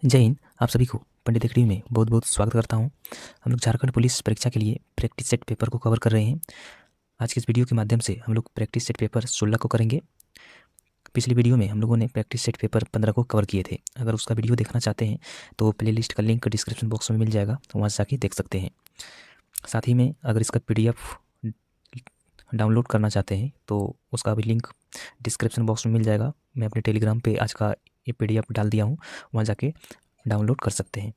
जय हिंद। आप सभी को पंडित एकेडमी में बहुत बहुत स्वागत करता हूं। हम लोग झारखंड पुलिस परीक्षा के लिए प्रैक्टिस सेट पेपर को कवर कर रहे हैं। आज के इस वीडियो के माध्यम से हम लोग प्रैक्टिस सेट पेपर 16 को करेंगे। पिछली वीडियो में हम लोगों ने प्रैक्टिस सेट पेपर 15 को कवर किए थे। अगर उसका वीडियो देखना चाहते हैं तो प्लेलिस्ट का लिंक डिस्क्रिप्शन बॉक्स में मिल जाएगा, तो वहाँ से जाके देख सकते हैं। साथ ही में अगर इसका PDF डाउनलोड करना चाहते हैं तो उसका भी लिंक डिस्क्रिप्शन बॉक्स में मिल जाएगा। मैं अपने टेलीग्राम पे आज का ये PDF डाल दिया हूँ, वहाँ जाके डाउनलोड कर सकते हैं।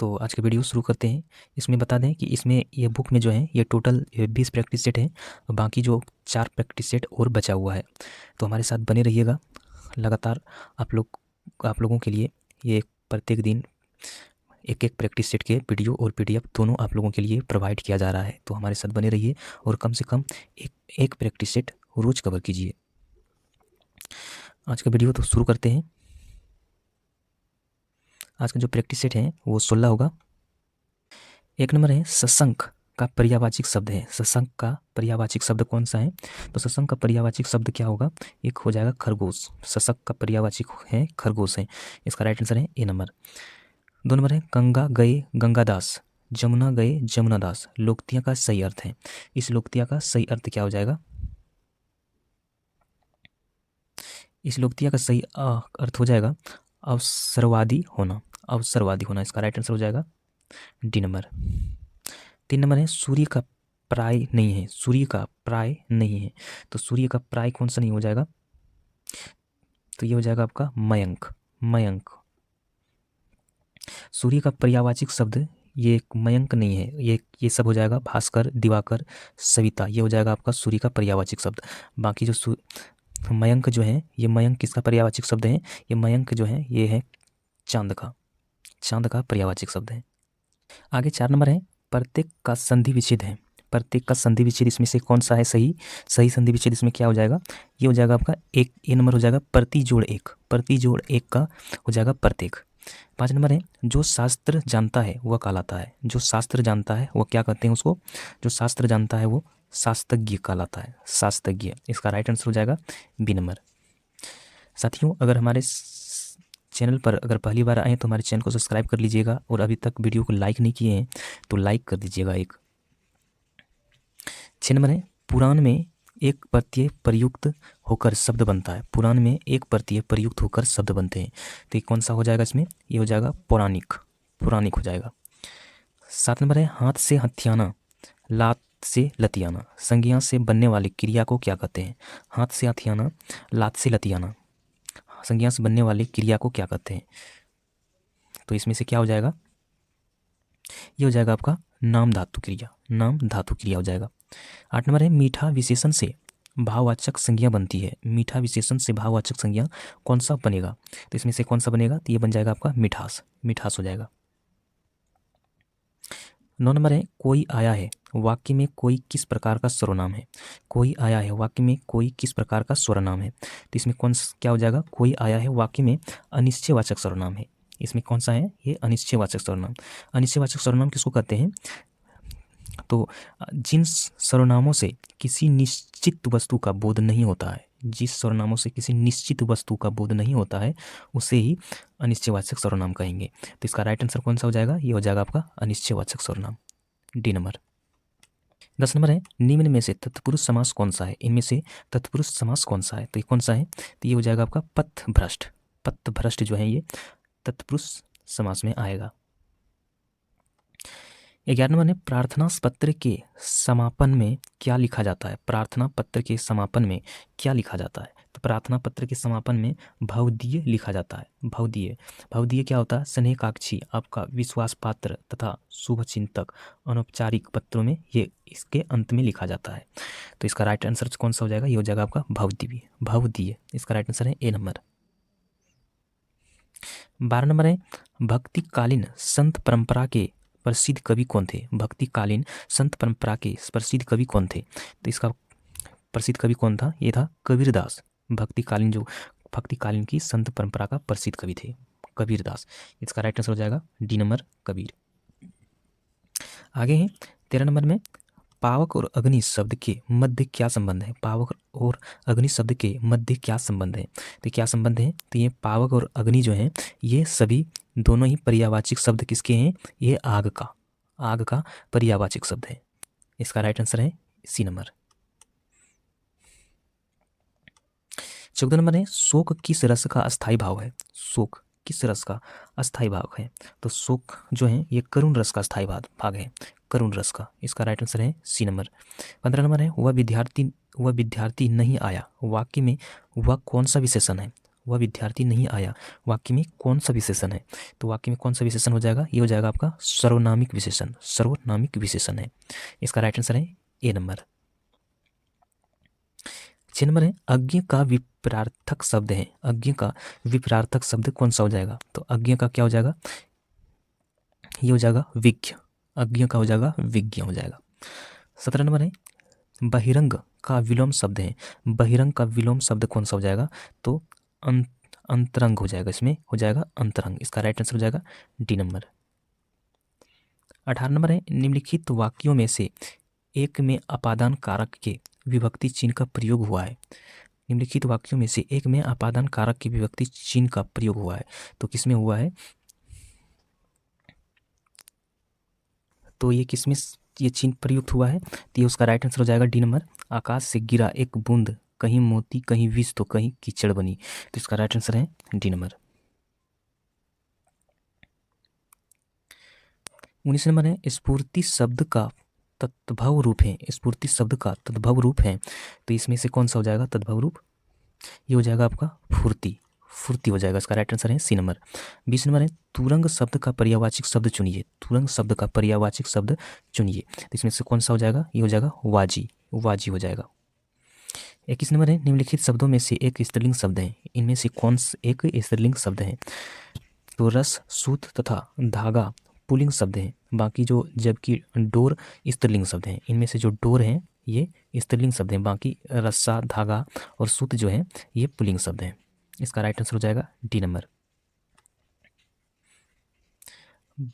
तो आज का वीडियो शुरू करते हैं। इसमें बता दें कि इसमें ये बुक में जो है ये टोटल 20 प्रैक्टिस सेट है, बाकी जो 4 प्रैक्टिस सेट और बचा हुआ है। तो हमारे साथ बने रहिएगा लगातार। आप लोगों के लिए ये प्रत्येक दिन एक एक प्रैक्टिस सेट के वीडियो और PDF दोनों आप लोगों के लिए प्रोवाइड किया जा रहा है। तो हमारे साथ बने रहिए और कम से कम एक प्रैक्टिस सेट रोज कवर कीजिए। आज का वीडियो तो शुरू करते हैं। आज का जो प्रैक्टिस सेट है वो 16 होगा। एक नंबर है सशंक का पर्यायवाची शब्द है। सशंक का पर्यायवाची शब्द कौन सा है? तो सशंक का पर्यायवाची शब्द क्या होगा? एक हो जाएगा खरगोश। सशंक का पर्यायवाची है खरगोश है। इसका राइट आंसर है ए नंबर। 2 नंबर है गंगा गए गंगादास, जमुना गए जमुनादास। लोकतिया का सही अर्थ है। इस लोकतिया का सही अर्थ क्या हो जाएगा? इस लोकतिया का सही अर्थ हो जाएगा अवसरवादी होना। अवसरवादी होना इसका राइट आंसर हो जाएगा डी नंबर। 3 नंबर है सूर्य का प्राय नहीं है। सूर्य का प्राय नहीं है, तो सूर्य का प्राय कौन सा नहीं हो जाएगा? तो ये हो जाएगा आपका मयंक। मयंक। सूर्य का पर्यायवाची शब्द ये मयंक नहीं है, ये सब हो जाएगा भास्कर, दिवाकर, सविता। ये हो जाएगा आपका सूर्य का पर्यायवाची शब्द। बाकी जो मयंक जो है, ये मयंक किसका पर्यायवाची शब्द है? ये मयंक जो है ये है चांद का। चांद का पर्यायवाची शब्द है। आगे 4 नंबर है प्रत्येक का संधि विच्छेद है। प्रत्येक का संधि विच्छेद इसमें से कौन सा है सही? सही संधि विच्छेद इसमें क्या हो जाएगा? ये हो जाएगा आपका एक। ए नंबर हो जाएगा प्रति जोड़ एक। प्रति जोड़ एक का हो जाएगा प्रत्येक। 5 नंबर है जो शास्त्र जानता है वह कहलाता है। जो शास्त्र जानता है वो क्या कहते हैं उसको? जो शास्त्र जानता है वो शास्त्रज्ञ कहलाता है। शास्त्रज्ञ। इसका राइट आंसर हो जाएगा बी नंबर। साथियों, अगर हमारे चैनल पर अगर पहली बार आए तो हमारे चैनल को सब्सक्राइब कर लीजिएगा, और अभी तक वीडियो को लाइक नहीं किए हैं तो लाइक कर दीजिएगा एक। 6 नंबर है पुराण में एक प्रत्यय प्रयुक्त होकर शब्द बनता है। पुराण में एक प्रत्यय प्रयुक्त होकर शब्द बनते हैं, तो ये कौन सा हो जाएगा इसमें? ये हो जाएगा पौराणिक। पौराणिक हो जाएगा। 7 नंबर है हाथ से हथियाना, लात से लतियाना। संज्ञा से बनने वाली क्रिया को क्या कहते हैं? हाथ से हथियाना, लात से लतियाना, संज्ञा से बनने वाली क्रिया को क्या कहते हैं? तो इसमें से क्या हो जाएगा? ये हो जाएगा आपका नाम धातु क्रिया। नाम धातु क्रिया हो जाएगा। 8 नंबर है मीठा विशेषण से भाववाचक संज्ञा बनती है। मीठा विशेषण से भाववाचक संज्ञा कौन सा बनेगा? तो इसमें से कौन सा बनेगा? तो ये बन जाएगा आपका मिठास। मिठास हो जाएगा। 9 नंबर है कोई आया है वाक्य में कोई किस प्रकार का सर्वनाम है? कोई आया है वाक्य में कोई किस प्रकार का सर्वनाम है? तो इसमें क्या हो जाएगा? कोई आया है वाक्य में अनिश्चयवाचक सर्वनाम है। इसमें कौन सा है? ये अनिश्चयवाचक सर्वनाम। अनिश्चयवाचक सर्वनाम किसको कहते हैं? तो जिन सर्वनामों से किसी निश्चित वस्तु का बोध नहीं होता है, जिस सर्वनामों से किसी निश्चित वस्तु का बोध नहीं होता है उसे ही अनिश्चयवाचक सर्वनाम कहेंगे। तो इसका राइट आंसर कौन सा हो जाएगा? ये हो जाएगा आपका अनिश्चयवाचक सर्वनाम डी नंबर। 10 नंबर है निम्न में से तत्पुरुष समास कौन सा है? इनमें से तत्पुरुष समास कौन सा है? तो ये कौन सा है? तो ये हो जाएगा आपका पथभ्रष्ट। पथभ्रष्ट जो है ये तत्पुरुष समास में आएगा। 11 नंबर है प्रार्थना पत्र के समापन में क्या लिखा जाता है? प्रार्थना पत्र के समापन में क्या लिखा जाता है? तो प्रार्थना पत्र के समापन में भवदीय लिखा जाता है। भवदीय। भवदीय क्या होता है? स्नेहकाक्षी, आपका विश्वास पात्र तथा शुभचिंतक अनौपचारिक पत्रों में ये इसके अंत में लिखा जाता है। तो इसका राइट आंसर कौन सा हो जाएगा? ये हो जाएगा आपका भवदीय। भवदीय। इसका राइट आंसर है ए नंबर। 12 नंबर है भक्तिकालीन संत परंपरा के प्रसिद्ध कवि कौन थे? भक्तिकालीन संत परंपरा के प्रसिद्ध कवि कौन थे? तो इसका प्रसिद्ध कवि कौन था? ये था कबीरदास। भक्तिकालीन की संत परंपरा का प्रसिद्ध कवि थे कबीरदास। इसका राइट आंसर हो जाएगा डी नंबर कबीर। आगे है 13 नंबर में पावक और अग्नि शब्द के मध्य क्या संबंध है? पावक और अग्नि शब्द के मध्य क्या संबंध है? तो क्या संबंध है? तो ये पावक और अग्नि जो है ये सभी दोनों ही पर्यायवाची शब्द किसके हैं? ये आग का पर्यायवाची शब्द है। इसका राइट आंसर है सी नंबर। 14 नंबर है शोक किस रस का अस्थाई भाव है? शोक किस रस का अस्थाई भाव है? तो शोक जो है ये करुण रस का अस्थाई भाग है, करुण रस का। इसका राइट आंसर है सी नंबर। 15 नंबर है वह विद्यार्थी नहीं आया वाक्य में वह कौन सा विशेषण है? वह विद्यार्थी नहीं आया वाक्य में कौन सा विशेषण है? तो वाक्य में कौन सा विशेषण हो जाएगा? ये हो जाएगा आपका सर्वनामिक विशेषण, सर्वनामिक विशेषण है। इसका राइट आंसर है ए नंबर। 6 नंबर है अज्ञ का विपरार्थक शब्द है। अज्ञ का विपरार्थक शब्द कौन सा हो जाएगा? तो अज्ञ का क्या हो जाएगा? ये हो जाएगा विज्ञ। अज्ञ का हो जाएगा विज्ञ हो जाएगा। 17 नंबर है बहिरंग का विलोम शब्द है। बहिरंग का विलोम शब्द कौन सा हो जाएगा? तो अंतरंग हो जाएगा, इसमें हो जाएगा अंतरंग। इसका राइट आंसर हो जाएगा डी नंबर। 18 नंबर है निम्नलिखित वाक्यों में से एक में अपादान कारक के विभक्ति चिन्ह का प्रयोग हुआ है। निम्नलिखित वाक्यों में से एक में अपादान कारक के विभक्ति चिन्ह का प्रयोग हुआ है। तो किसमें हुआ है? तो ये किसमें ये चिन्ह प्रयुक्त हुआ है? तो ये उसका राइट आंसर हो जाएगा डी नंबर। आकाश से गिरा एक बूंद कहीं मोती कहीं विष तो कहीं कीचड़ बनी। तो इसका राइट आंसर है डी नंबर। 19 नंबर है स्फूर्ति शब्द का तद्भव रूप है। स्फूर्ति शब्द का तद्भव रूप है, तो इसमें से कौन सा हो जाएगा तद्भव रूप? ये हो जाएगा आपका फुर्ती, फुर्ती हो जाएगा। इसका राइट आंसर है सी नंबर। 20 नंबर है तुरंग शब्द का पर्यायवाची शब्द चुनिए। तुरंग शब्द का पर्यायवाची शब्द चुनिए, तो इसमें से कौन सा हो जाएगा? ये हो जाएगा वाजी, वाजी हो जाएगा। 21 नंबर है निम्नलिखित शब्दों में से एक स्त्रीलिंग शब्द है। इनमें से कौन एक स्त्रीलिंग शब्द है? तो रस, सूत तथा धागा पुल्लिंग शब्द हैं, बाकी जो जबकि डोर स्त्रीलिंग शब्द हैं। इनमें से जो डोर है ये स्त्रीलिंग शब्द हैं, बाकी रस्सा, धागा और सूत जो है ये पुल्लिंग शब्द हैं। इसका राइट आंसर हो जाएगा डी नंबर।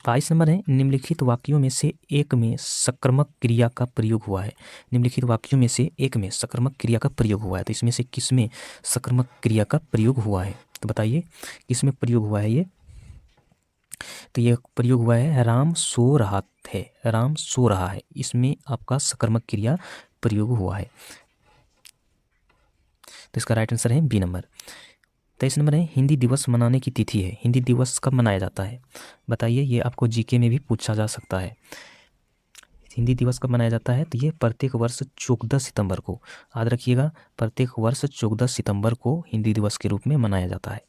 22 नंबर है निम्नलिखित वाक्यों में से एक में सकर्मक क्रिया का प्रयोग हुआ है। निम्नलिखित वाक्यों में से एक में सकर्मक क्रिया का प्रयोग हुआ है, तो इसमें से किसमें सकर्मक क्रिया का प्रयोग हुआ है? तो बताइए किसमें प्रयोग हुआ है ये? तो ये प्रयोग हुआ है राम सो रहा है, राम सो रहा है, इसमें आपका सकर्मक क्रिया प्रयोग हुआ है। तो इसका राइट आंसर है बी नंबर। 23 नंबर है हिंदी दिवस मनाने की तिथि है। हिंदी दिवस कब मनाया जाता है? बताइए, ये आपको जीके में भी पूछा जा सकता है। हिंदी दिवस कब मनाया जाता है? तो ये प्रत्येक वर्ष 14 सितंबर को, याद रखिएगा, प्रत्येक वर्ष 14 सितंबर को हिंदी दिवस के रूप में मनाया जाता है।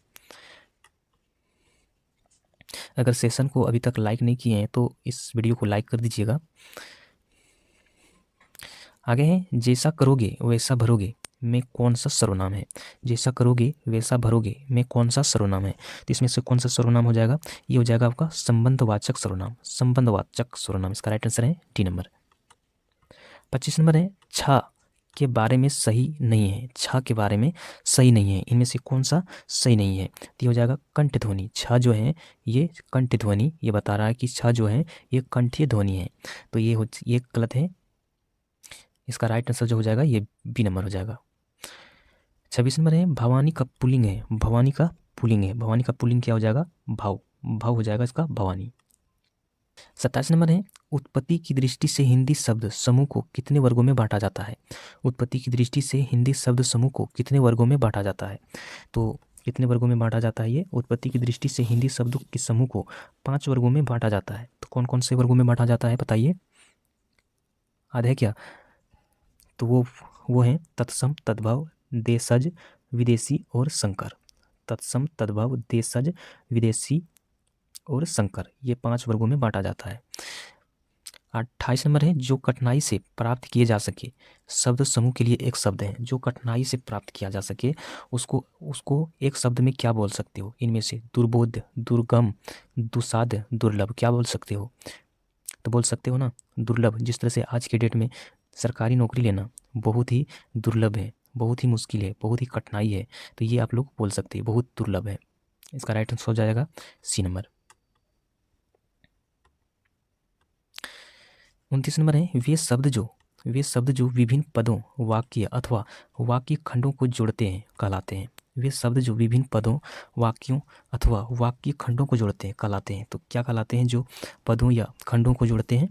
अगर सेशन को अभी तक लाइक नहीं किए हैं तो इस वीडियो को लाइक कर दीजिएगा। आगे है जैसा करोगे वैसा भरोगे में कौन सा सर्वनाम है? जैसा करोगे वैसा भरोगे में कौन सा सर्वनाम है? तो इसमें से कौन सा सर्वनाम हो जाएगा? ये हो जाएगा आपका संबंधवाचक सर्वनाम, संबंधवाचक सर्वनाम। इसका राइट आंसर है डी नंबर। 25 नंबर है छा के बारे में सही नहीं है। छा के बारे में सही नहीं है, इनमें से कौन सा सही नहीं है? तो ये हो जाएगा कंठ ध्वनि। छा जो है ये कंठ ध्वनि, ये बता रहा है कि छा जो है ये कंठीय ध्वनि है, तो ये गलत है। इसका राइट आंसर जो हो जाएगा ये बी नंबर हो जाएगा। 26 नंबर है भवानी का पुल्लिंग है। भवानी का पुल्लिंग है, भवानी का पुल्लिंग क्या हो जाएगा? भाव, भाव हो जाएगा इसका भवानी। 27 नंबर है उत्पत्ति की दृष्टि से हिंदी शब्द समूह को कितने वर्गों में बांटा जाता है? उत्पत्ति की दृष्टि से हिंदी शब्द समूह को कितने वर्गों में बांटा जाता है? तो कितने वर्गों में बांटा जाता है? ये उत्पत्ति की दृष्टि से हिंदी शब्दों के समूह को 5 वर्गों में बांटा जाता है। तो कौन कौन से वर्गों में बांटा जाता है बताइए, याद है क्या? तो वो है तत्सम, तद्भव, देशज, विदेशी और संकर। तत्सम, तद्भव, देशज, विदेशी और संकर, ये 5 वर्गों में बांटा जाता है। 28 नंबर है जो कठिनाई से प्राप्त किए जा सके शब्द समूह के लिए एक शब्द है। जो कठिनाई से प्राप्त किया जा सके उसको एक शब्द में क्या बोल सकते हो? इनमें से दुर्बोध, दुर्गम, दुसाध्य, दुर्लभ, क्या बोल सकते हो? तो बोल सकते हो ना दुर्लभ। जिस तरह से आज के डेट में सरकारी नौकरी लेना बहुत ही दुर्लभ है, बहुत ही मुश्किल है, बहुत ही कठिनाई है, तो ये आप लोग बोल सकते हैं बहुत दुर्लभ है। इसका राइट आंसर हो जाएगा सी नंबर। 29 नंबर है वे शब्द जो वे शब्द जो विभिन्न पदों, वाक्य अथवा वाक्य खंडों को जोड़ते हैं कहलाते हैं। वे शब्द जो विभिन्न पदों, वाक्यों अथवा वाक्य खंडों को जोड़ते हैं कहलाते हैं। तो क्या कहलाते हैं? जो पदों या खंडों को जोड़ते हैं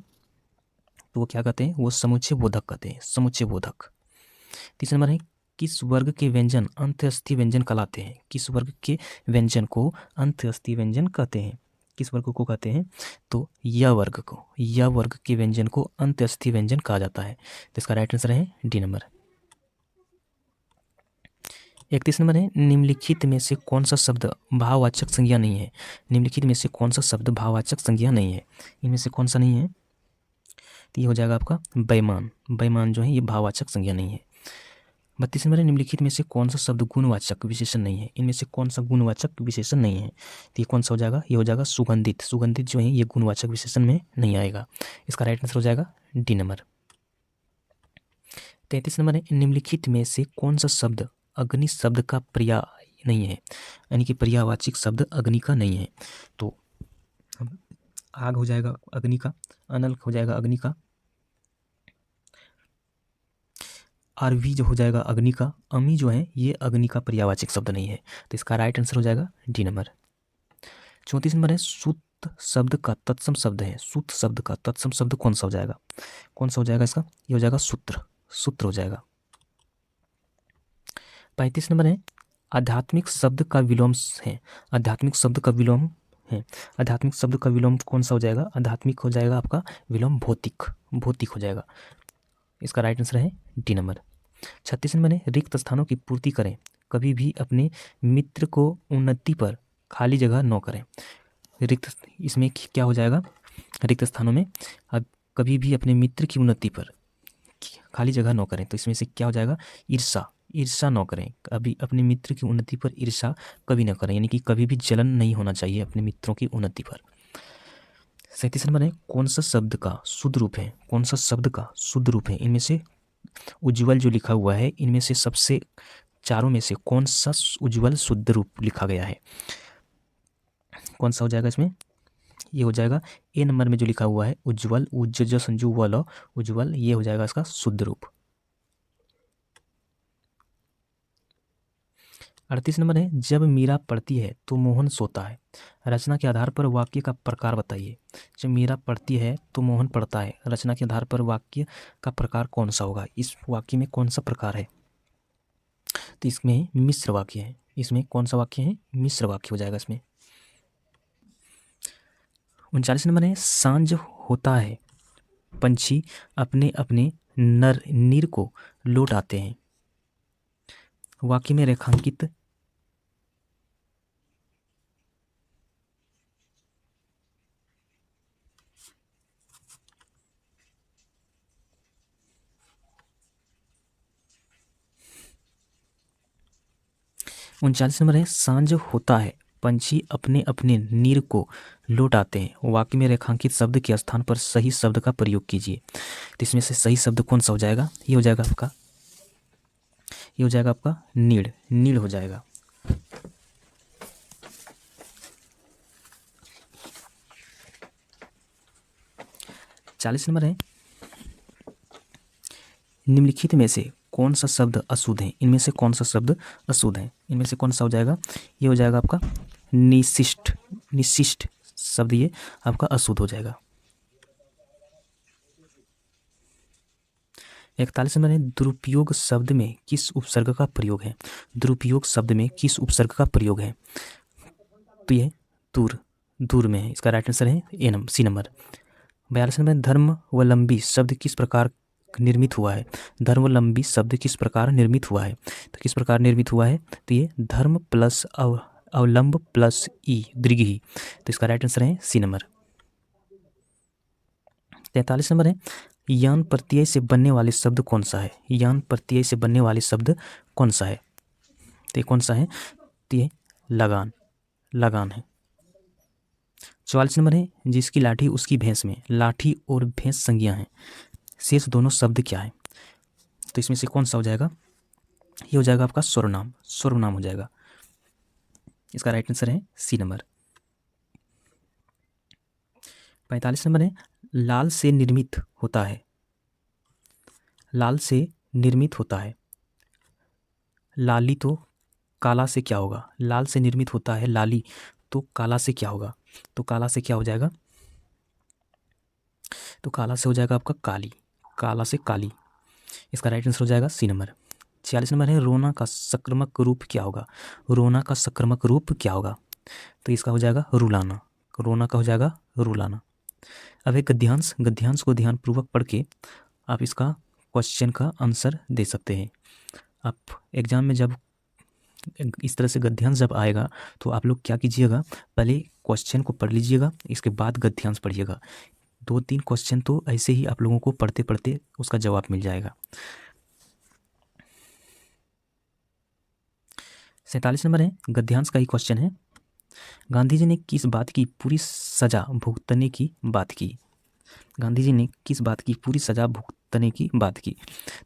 तो वो क्या कहते हैं? वो समुच्चय बोधक कहते हैं, समुच्चय बोधक। तीसरा नंबर है, किस वर्ग के व्यंजन अंत्यस्थी व्यंजन कहलाते हैं? किस वर्ग के व्यंजन को अंत्यस्थी व्यंजन कहते हैं? किस वर्ग को कहते हैं? तो य वर्ग को, य वर्ग के व्यंजन को अंत्यस्थी व्यंजन कहा जाता है। तो इसका राइट आंसर है डी नंबर। 31 नंबर है, निम्नलिखित में से कौन सा शब्द भाववाचक संज्ञा नहीं है? निम्नलिखित में से कौन सा शब्द भाववाचक संज्ञा नहीं है? इनमें से कौन सा नहीं है? तो ये हो जाएगा आपका बेईमान। बेईमान जो है ये भाववाचक संज्ञा नहीं है। 32 नंबर है, निम्नलिखित में से कौन सा शब्द गुणवाचक विशेषण नहीं है? इनमें से कौन सा गुणवाचक विशेषण नहीं है? तो ये कौन सा हो जाएगा? ये हो जाएगा सुगंधित। सुगंधित जो है ये गुणवाचक विशेषण में नहीं आएगा। इसका राइट आंसर हो जाएगा डी नंबर। 33 नंबर है, निम्नलिखित में से कौन सा शब्द अग्नि शब्द का पर्याय नहीं है? यानी कि पर्यायवाची शब्द अग्नि का नहीं है। तो आग हो जाएगा अग्नि का, अनल हो जाएगा अग्नि का, आरवी जो हो जाएगा अग्नि का, अमी जो है ये अग्नि का पर्यायवाचक शब्द नहीं है। तो इसका राइट आंसर हो जाएगा डी नंबर। 34 नंबर है, सूत शब्द का तत्सम शब्द है। सूत शब्द का तत्सम शब्द कौन सा हो जाएगा? कौन सा हो जाएगा इसका? ये हो जाएगा सूत्र। सूत्र हो जाएगा। 35 नंबर है, आध्यात्मिक शब्द का विलोम है। आध्यात्मिक शब्द का विलोम है। आध्यात्मिक शब्द का विलोम कौन सा हो जाएगा? आध्यात्मिक हो जाएगा आपका विलोम भौतिक। भौतिक हो जाएगा। इसका राइट आंसर है डी नंबर। 36 नंबर है, रिक्त स्थानों की पूर्ति करें, कभी भी अपने मित्र को उन्नति पर खाली जगह न करें। रिक्त, इसमें क्या हो जाएगा? रिक्त स्थानों में अब कभी भी अपने मित्र की उन्नति पर खाली जगह न करें। तो इसमें से क्या हो जाएगा? ईर्षा। ईर्षा न करें, अभी अपने मित्र की उन्नति पर ईर्षा कभी न करें, यानी कि कभी भी जलन नहीं होना चाहिए अपने मित्रों की उन्नति पर। 37 नंबर है, कौन सा शब्द का शुद्ध रूप है? कौन सा शब्द का शुद्ध रूप है? इनमें से उज्ज्वल जो लिखा हुआ है, इनमें से सबसे चारों में से कौन सा उज्ज्वल शुद्ध रूप लिखा गया है? कौन सा हो जाएगा इसमें? ये हो जाएगा ए नंबर में जो लिखा हुआ है उज्ज्वल, उज्ज संजू वाला उज्ज्वल, ये हो जाएगा इसका शुद्ध रूप। 38 नंबर है, जब मीरा पढ़ती है तो मोहन सोता है। रचना के आधार पर वाक्य का प्रकार बताइए। जब मीरा पढ़ती है तो मोहन पढ़ता है। रचना के आधार पर वाक्य का प्रकार कौन सा होगा? इस वाक्य में कौन सा प्रकार है? तो इसमें मिश्र वाक्य है। इसमें कौन सा वाक्य है? मिश्र वाक्य हो जाएगा इसमें। 39 नंबर है, सांझ होता है, पंछी अपने अपने नीर को लौट आते हैं। वाक्य में रेखांकित 39 नंबर है, सांझ होता है, पंछी अपने अपने नीर को लौट आते हैं। वाक्य में रेखांकित शब्द के स्थान पर सही शब्द का प्रयोग कीजिए। तो इसमें से सही शब्द कौन सा हो जाएगा? ये हो जाएगा आपका, ये हो जाएगा आपका नीड़। नीड़ हो जाएगा। चालीस नंबर है, निम्नलिखित में से कौन सा शब्द अशुद्ध है? इनमें से कौन सा शब्द अशुद्ध है? इनमें से कौन सा हो जाएगा? ये हो जाएगा आपका निशिष्ट। निशिष्ट शब्द ये आपका अशुद्ध हो जाएगा। 41 नंबर है, दुरुपयोग शब्द में किस उपसर्ग का प्रयोग है? दुरुपयोग शब्द में किस उपसर्ग का प्रयोग है? तो ये दूर, दूर में है। इसका राइट आंसर है ए नंबर, सी नंबर। 42 नंबर, धर्मावलंबी शब्द किस प्रकार निर्मित हुआ है? धर्मावलंबी शब्द किस प्रकार निर्मित हुआ है? तो किस प्रकार निर्मित हुआ है? तो ये धर्म प्लस अवलंब प्लस ई दीर्घ। तो इसका राइट आंसर है सी नंबर। 43 नंबर है, यान प्रत्यय से बनने वाले शब्द कौन सा है? यान प्रत्यय से बनने वाले शब्द कौन सा है? तो ये कौन सा है? तो ये लगान, लगान है। 44 नंबर है, जिसकी लाठी उसकी भैंस में, लाठी और भैंस संज्ञा है, शेष दोनों शब्द क्या है? तो इसमें से कौन सा हो जाएगा? ये हो जाएगा आपका सर्वनाम। सर्वनाम हो जाएगा। इसका राइट आंसर है सी नंबर। 45 नंबर है, लाल से निर्मित होता है, लाल से निर्मित होता है। लाली तो काला से क्या होगा? लाल से निर्मित होता है लाली, तो काला से क्या होगा? तो काला से क्या हो जाएगा? तो काला से हो जाएगा आपका काली, काला से काली। इसका राइट आंसर हो जाएगा सी नंबर। 46 नंबर है, रोना का संक्रामक रूप क्या होगा? रोना का संक्रामक रूप क्या होगा? तो इसका हो जाएगा रुलाना। रोना का हो जाएगा रुलाना। अब एक गद्यांश, गद्यांश को ध्यानपूर्वक पढ़ के आप इसका क्वेश्चन का आंसर दे सकते हैं। आप एग्जाम में जब इस तरह से गद्यांश जब आएगा तो आप लोग क्या कीजिएगा, पहले क्वेश्चन को पढ़ लीजिएगा, इसके बाद गद्यांश पढ़िएगा। 2-3 क्वेश्चन तो ऐसे ही आप लोगों को पढ़ते पढ़ते उसका जवाब मिल जाएगा। 47 नंबर है, गद्यांश का ही क्वेश्चन है। गांधी जी ने किस बात की पूरी सजा भुगतने की बात की? गांधी जी ने किस बात की पूरी सजा भुगतने की बात की?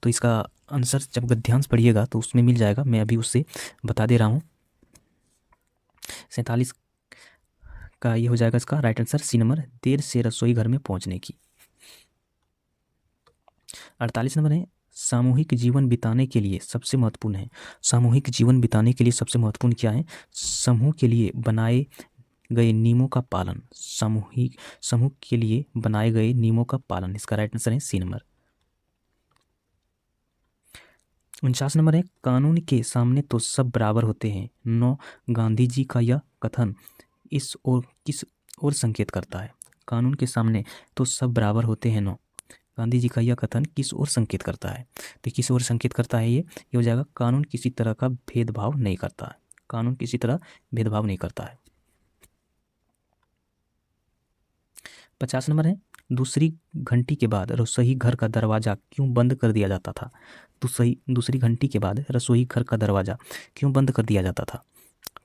तो इसका आंसर जब गद्यांश पढ़िएगा तो उसमें मिल जाएगा, मैं अभी उससे बता दे रहा हूँ। 47 का ये हो जाएगा इसका राइट आंसर सी नंबर, देर से रसोई घर में पहुंचने की। 48 नंबर है, सामूहिक जीवन बिताने के लिए सबसे महत्वपूर्ण है। सामूहिक जीवन बिताने के लिए सबसे महत्वपूर्ण क्या है? समूह के लिए बनाए गए नियमों का पालन। समूह के लिए बनाए गए नियमों का पालन, इसका राइट आंसर है सी नंबर। 49 नंबर है, कानून के सामने तो सब बराबर होते हैं। 9 गांधी जी का यह कथन इस और किस ओर संकेत करता है? कानून के सामने तो सब बराबर होते हैं 9 गांधी जी का यह कथन किस ओर संकेत करता है? तो किस ओर संकेत करता है? ये हो जाएगा कानून किसी तरह का भेदभाव नहीं करता है। कानून किसी तरह भेदभाव नहीं करता है। 50 नंबर है, दूसरी घंटी के बाद रसोई घर का दरवाज़ा क्यों बंद कर दिया जाता था? दूसरी घंटी के बाद रसोई घर का दरवाज़ा क्यों बंद कर दिया जाता था?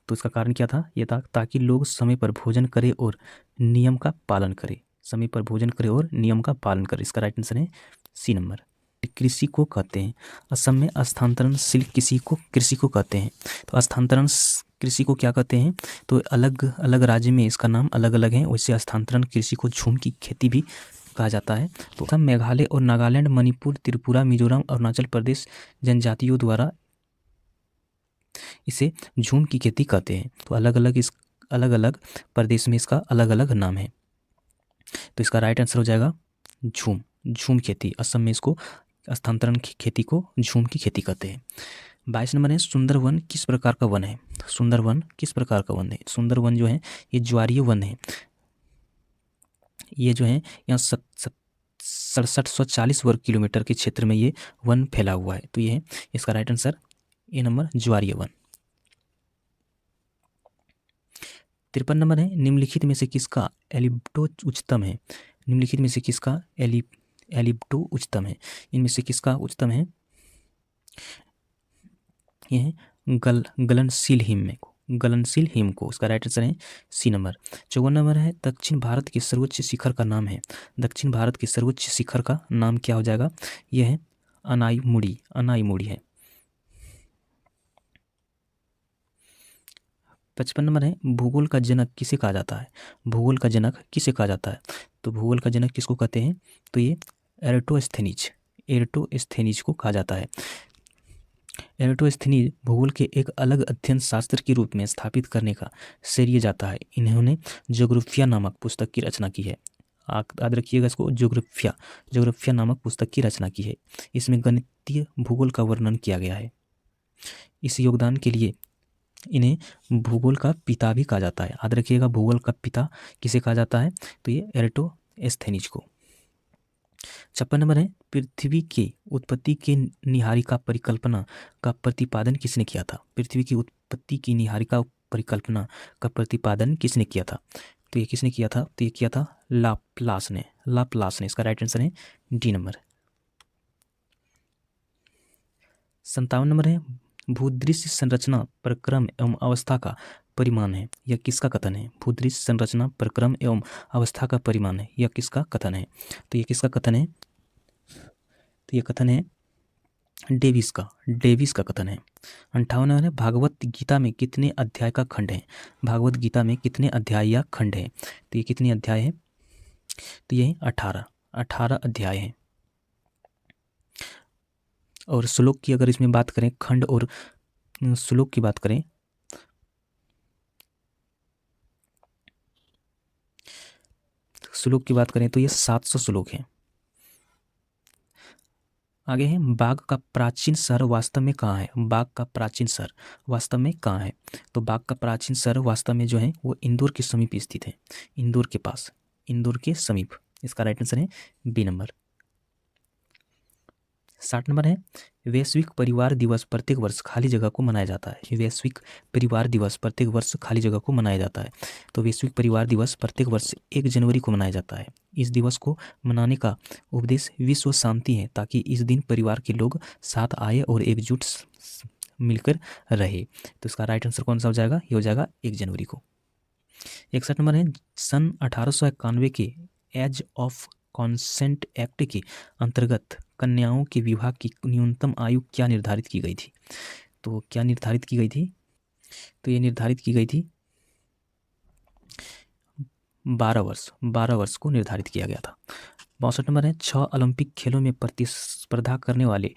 तो इसका कारण क्या था? ये था ताकि लोग समय पर भोजन करें और नियम का पालन करें। समय पर भोजन करें और नियम का पालन करें, इसका राइट आंसर है सी नंबर। कृषि को कहते हैं, असम में स्थानांतरणशील कृषि को कहते हैं। तो स्थानांतरण कृषि को क्या कहते हैं? तो अलग अलग राज्य में इसका नाम अलग अलग है। वैसे स्थानांतरण कृषि को झूम की खेती भी कहा जाता है। तो असम, मेघालय और नागालैंड, मणिपुर, त्रिपुरा, मिजोरम, अरुणाचल प्रदेश जनजातियों द्वारा इसे झूम की खेती कहते हैं। तो अलग अलग प्रदेश में इसका अलग अलग नाम है। तो इसका राइट आंसर हो जाएगा झूम खेती। असम में इसको स्थानांतरण की खेती को झूम की खेती कहते हैं। 22 नंबर है, सुंदरवन किस प्रकार का वन है? सुंदरवन किस प्रकार का वन है? सुंदरवन जो है ये ज्वारीय वन है। ये जो है यहाँ 6740 वर्ग किलोमीटर के क्षेत्र में ये वन फैला हुआ है। तो ये है इसका राइट आंसर ए नंबर, ज्वारीय वन। 53 नंबर है, निम्नलिखित में से किसका एलिप्टो उच्चतम है? निम्नलिखित में से किसका एलिप्टो उच्चतम है? इनमें से किसका उच्चतम है? ये है गलनशील हिम को उसका राइट आंसर है सी नंबर। 54 नंबर है, दक्षिण भारत के सर्वोच्च शिखर का नाम है। दक्षिण भारत के सर्वोच्च शिखर का नाम क्या हो जाएगा? यह है अनाईमुड़ी है। 55 नंबर है, भूगोल का जनक किसे कहा जाता है? भूगोल का जनक किसे कहा जाता है? तो भूगोल का जनक किसको कहते हैं? तो ये एराटोस्थेनीज को कहा जाता है। एराटोस्थेनीज भूगोल के एक अलग अध्ययन शास्त्र के रूप में स्थापित करने का श्रेय जाता है। इन्होंने ज्योग्राफिया नामक पुस्तक की रचना की है। याद रखिएगा इसको, ज्योग्राफिया नामक पुस्तक की रचना की है। इसमें गणितीय भूगोल का वर्णन किया गया है। इस योगदान के लिए इन्हें भूगोल का पिता भी कहा जाता है। याद रखिएगा, भूगोल का पिता किसे कहा जाता है? तो ये एराटोस्थेनीज को। 56 नंबर है, पृथ्वी की उत्पत्ति के निहारिका परिकल्पना का प्रतिपादन किसने किया था? पृथ्वी की उत्पत्ति की निहारिका परिकल्पना का प्रतिपादन किसने किया था? तो ये किसने किया था? तो ये किया था लाप्लास ने। इसका राइट आंसर है डी नंबर। 57 नंबर है, भूदृश्य संरचना प्रक्रम एवं अवस्था का परिमाण है, यह किसका कथन है? भूदृश्य संरचना प्रक्रम एवं अवस्था का परिमाण है, यह किसका कथन है? तो ये किसका कथन है? तो ये कथन है डेविस का कथन है। 58 है, भागवत गीता में कितने अध्याय का खंड है? भागवत गीता में कितने अध्याय या खंड है? तो ये कितने अध्याय है? तो ये 18 अध्याय हैं। और श्लोक की अगर इसमें बात करें, खंड और श्लोक की बात करें, श्लोक की बात करें तो ये 700 श्लोक हैं। आगे है, बाघ का प्राचीन शहर वास्तव में कहाँ है? बाघ का प्राचीन शहर वास्तव में कहाँ है? तो बाघ का प्राचीन शहर वास्तव में जो है वो इंदौर के समीप स्थित है, इंदौर के पास, इंदौर के समीप। इसका राइट आंसर है बी नंबर। 60 नंबर है, वैश्विक परिवार दिवस प्रत्येक वर्ष खाली जगह को मनाया जाता है। वैश्विक परिवार दिवस प्रत्येक वर्ष खाली जगह को मनाया जाता है। तो वैश्विक परिवार दिवस प्रत्येक वर्ष 1 जनवरी को मनाया जाता है। इस दिवस को मनाने का उपदेश विश्व शांति है, ताकि इस दिन परिवार के लोग साथ आए और एकजुट मिलकर रहे। तो इसका राइट आंसर कौन सा हो जाएगा? ये हो जाएगा 1 जनवरी को। 61 नंबर है, सन 1891 के एज ऑफ कॉन्सेंट एक्ट के अंतर्गत कन्याओं के विवाह की न्यूनतम आयु क्या निर्धारित की गई थी? तो क्या निर्धारित की गई थी? तो ये निर्धारित की गई थी 12 वर्ष, 12 वर्ष को निर्धारित किया गया था। 62 नंबर है, 6 ओलंपिक खेलों में प्रतिस्पर्धा करने वाले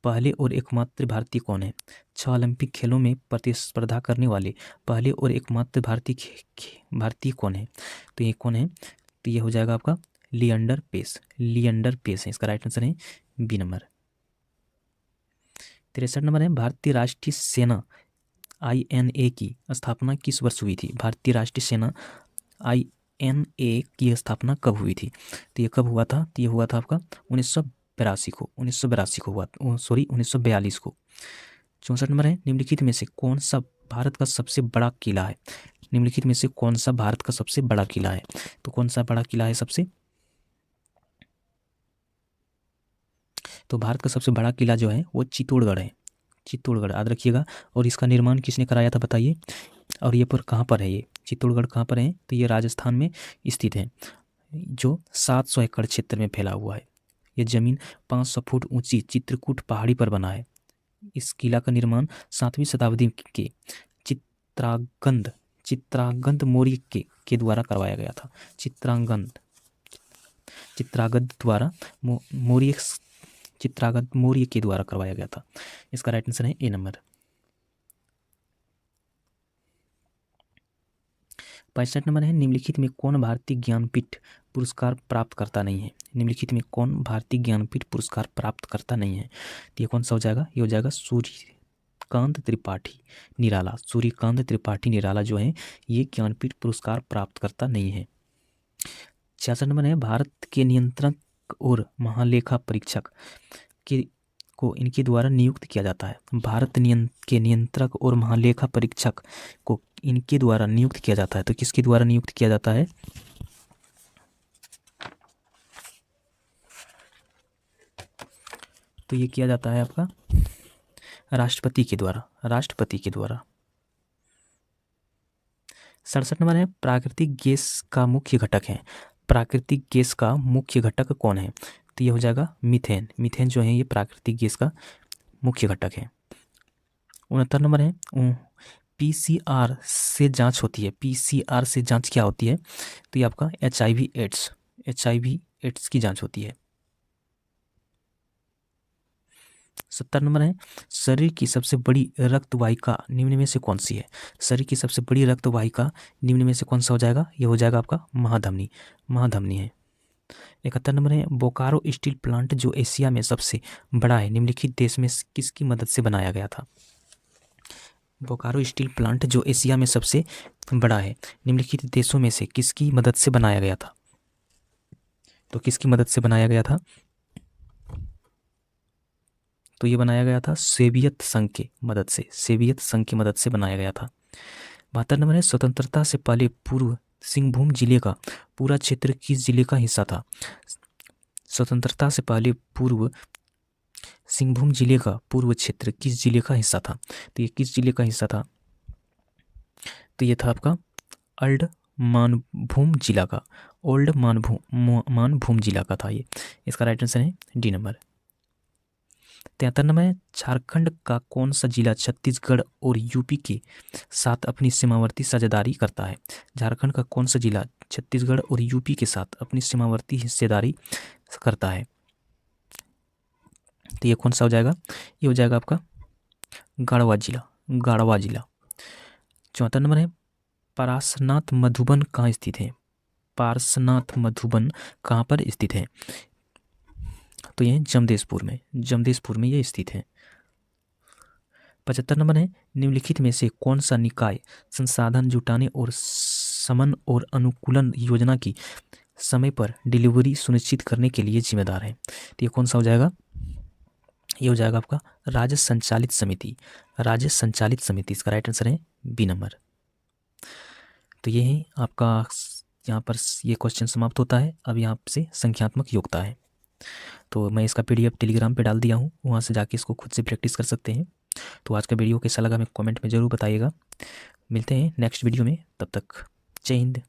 पहले और एकमात्र भारतीय कौन है? 6 ओलंपिक खेलों में प्रतिस्पर्धा करने वाले पहले और एकमात्र भारतीय कौन है? तो ये कौन है? तो ये हो जाएगा आपका लिएंडर पेस, लिएंडर पेस है। इसका राइट आंसर है बी नंबर। 63 नंबर है, भारतीय राष्ट्रीय सेना INA की स्थापना किस वर्ष हुई थी? भारतीय राष्ट्रीय सेना INA की स्थापना कब हुई थी? तो ये कब हुआ था? तो ये हुआ था आपका 1982 को, 1982 को हुआ, सॉरी 1942 को। 64 नंबर है, निम्नलिखित में से कौन सा भारत का सबसे बड़ा किला है? निम्नलिखित में से कौन सा भारत का सबसे बड़ा किला है? तो कौन सा बड़ा किला है सबसे? तो भारत का सबसे बड़ा किला जो है वो चित्तौड़गढ़ है, चित्तौड़गढ़ याद रखिएगा। और इसका निर्माण किसने कराया था बताइए? और ये पर कहाँ पर है? ये चित्तौड़गढ़ कहाँ पर है? तो ये राजस्थान में स्थित है, जो 700 एकड़ क्षेत्र में फैला हुआ है। ये जमीन 500 फुट ऊंची चित्रकूट पहाड़ी पर बना है। इस किला का निर्माण 7वीं शताब्दी के चित्रांगद मौर्य के द्वारा करवाया गया था। चित्रांगद द्वारा चित्रांगद मौर्य के द्वारा करवाया गया था। इसका राइट आंसर है ए नंबर। 65 नंबर है, निम्नलिखित में कौन भारतीय ज्ञानपीठ पुरस्कार प्राप्त करता नहीं है? निम्नलिखित में कौन भारतीय ज्ञानपीठ पुरस्कार प्राप्त करता नहीं है? तो ये कौन सा हो जाएगा? ये हो जाएगा सूर्यकांत त्रिपाठी निराला। सूर्यकांत त्रिपाठी निराला जो है ये ज्ञानपीठ पुरस्कार प्राप्त करता नहीं है। 66 नंबर है, भारत के नियंत्रक और महालेखा परीक्षक को इनके द्वारा नियुक्त किया जाता है। भारत के नियंत्रक और महालेखा परीक्षक को इनके द्वारा नियुक्त किया जाता है। तो किसके द्वारा नियुक्त किया जाता है? तो ये किया जाता है आपका राष्ट्रपति के द्वारा, राष्ट्रपति के द्वारा। 67 नंबर है, प्राकृतिक गैस का मुख्य घटक है। प्राकृतिक गैस का मुख्य घटक कौन है? तो ये हो जाएगा मीथेन। मीथेन जो है ये प्राकृतिक गैस का मुख्य घटक है। 69 नंबर है, PCR से जांच होती है। PCR से जांच क्या होती है? तो ये आपका HIV एड्स की जांच होती है। 70 नंबर है, शरीर की सबसे बड़ी रक्त वाहिका निम्न में से कौन सी है? शरीर की सबसे बड़ी रक्त वाहिका निम्न में से कौन सा हो जाएगा? ये हो जाएगा आपका महाधमनी, महाधमनी है। 71 नंबर है, बोकारो स्टील प्लांट जो एशिया में सबसे बड़ा है निम्नलिखित देश में किसकी मदद से बनाया गया था? बोकारो स्टील प्लांट जो एशिया में सबसे बड़ा है निम्नलिखित देशों में से किसकी मदद से बनाया गया था? तो किसकी मदद से बनाया गया था? तो ये बनाया गया था सोवियत संघ की मदद से, सोवियत संघ की मदद से बनाया गया था। 72 नंबर है, स्वतंत्रता से पहले पूर्व सिंहभूम जिले का पूरा क्षेत्र किस जिले का हिस्सा था? स्वतंत्रता से पहले पूर्व सिंहभूम जिले का पूर्व क्षेत्र किस जिले का हिस्सा था? तो ये किस जिले का हिस्सा था? तो ये था आपका ओल्ड मानभूम जिला का, ओल्ड मानभूम जिला का था ये। इसका राइट आंसर है डी नंबर। 73 नंबर है, झारखंड का कौन सा जिला छत्तीसगढ़ और यूपी के साथ अपनी सीमावर्ती साझेदारी करता है? झारखंड का कौन सा जिला छत्तीसगढ़ और यूपी के साथ अपनी सीमावर्ती हिस्सेदारी करता है? तो ये कौन सा हो जाएगा, ये हो जाएगा आपका गाढ़वा जिला, गाढ़वा जिला। चौथा नंबर है पारसनाथ मधुबन कहाँ स्थित है, पारसनाथ मधुबन कहाँ पर स्थित है, तो ये जमदेशपुर में, जमदेशपुर में ये स्थित है। 75 नंबर है निम्नलिखित में से कौन सा निकाय संसाधन जुटाने और समन और अनुकूलन योजना की समय पर डिलीवरी सुनिश्चित करने के लिए जिम्मेदार है, तो ये कौन सा हो जाएगा, ये हो जाएगा आपका राज्य संचालित समिति, राज्य संचालित समिति, इसका राइट आंसर है बी नंबर। तो ये है आपका, यहाँ पर ये क्वेश्चन समाप्त होता है। अब यहाँ से संख्यात्मक योग्यता है, तो मैं इसका PDF टेलीग्राम पे डाल दिया हूँ, वहाँ से जाके इसको खुद से प्रैक्टिस कर सकते हैं। तो आज का वीडियो कैसा लगा हमें कमेंट में ज़रूर बताइएगा। मिलते हैं नेक्स्ट वीडियो में, तब तक जय हिंद।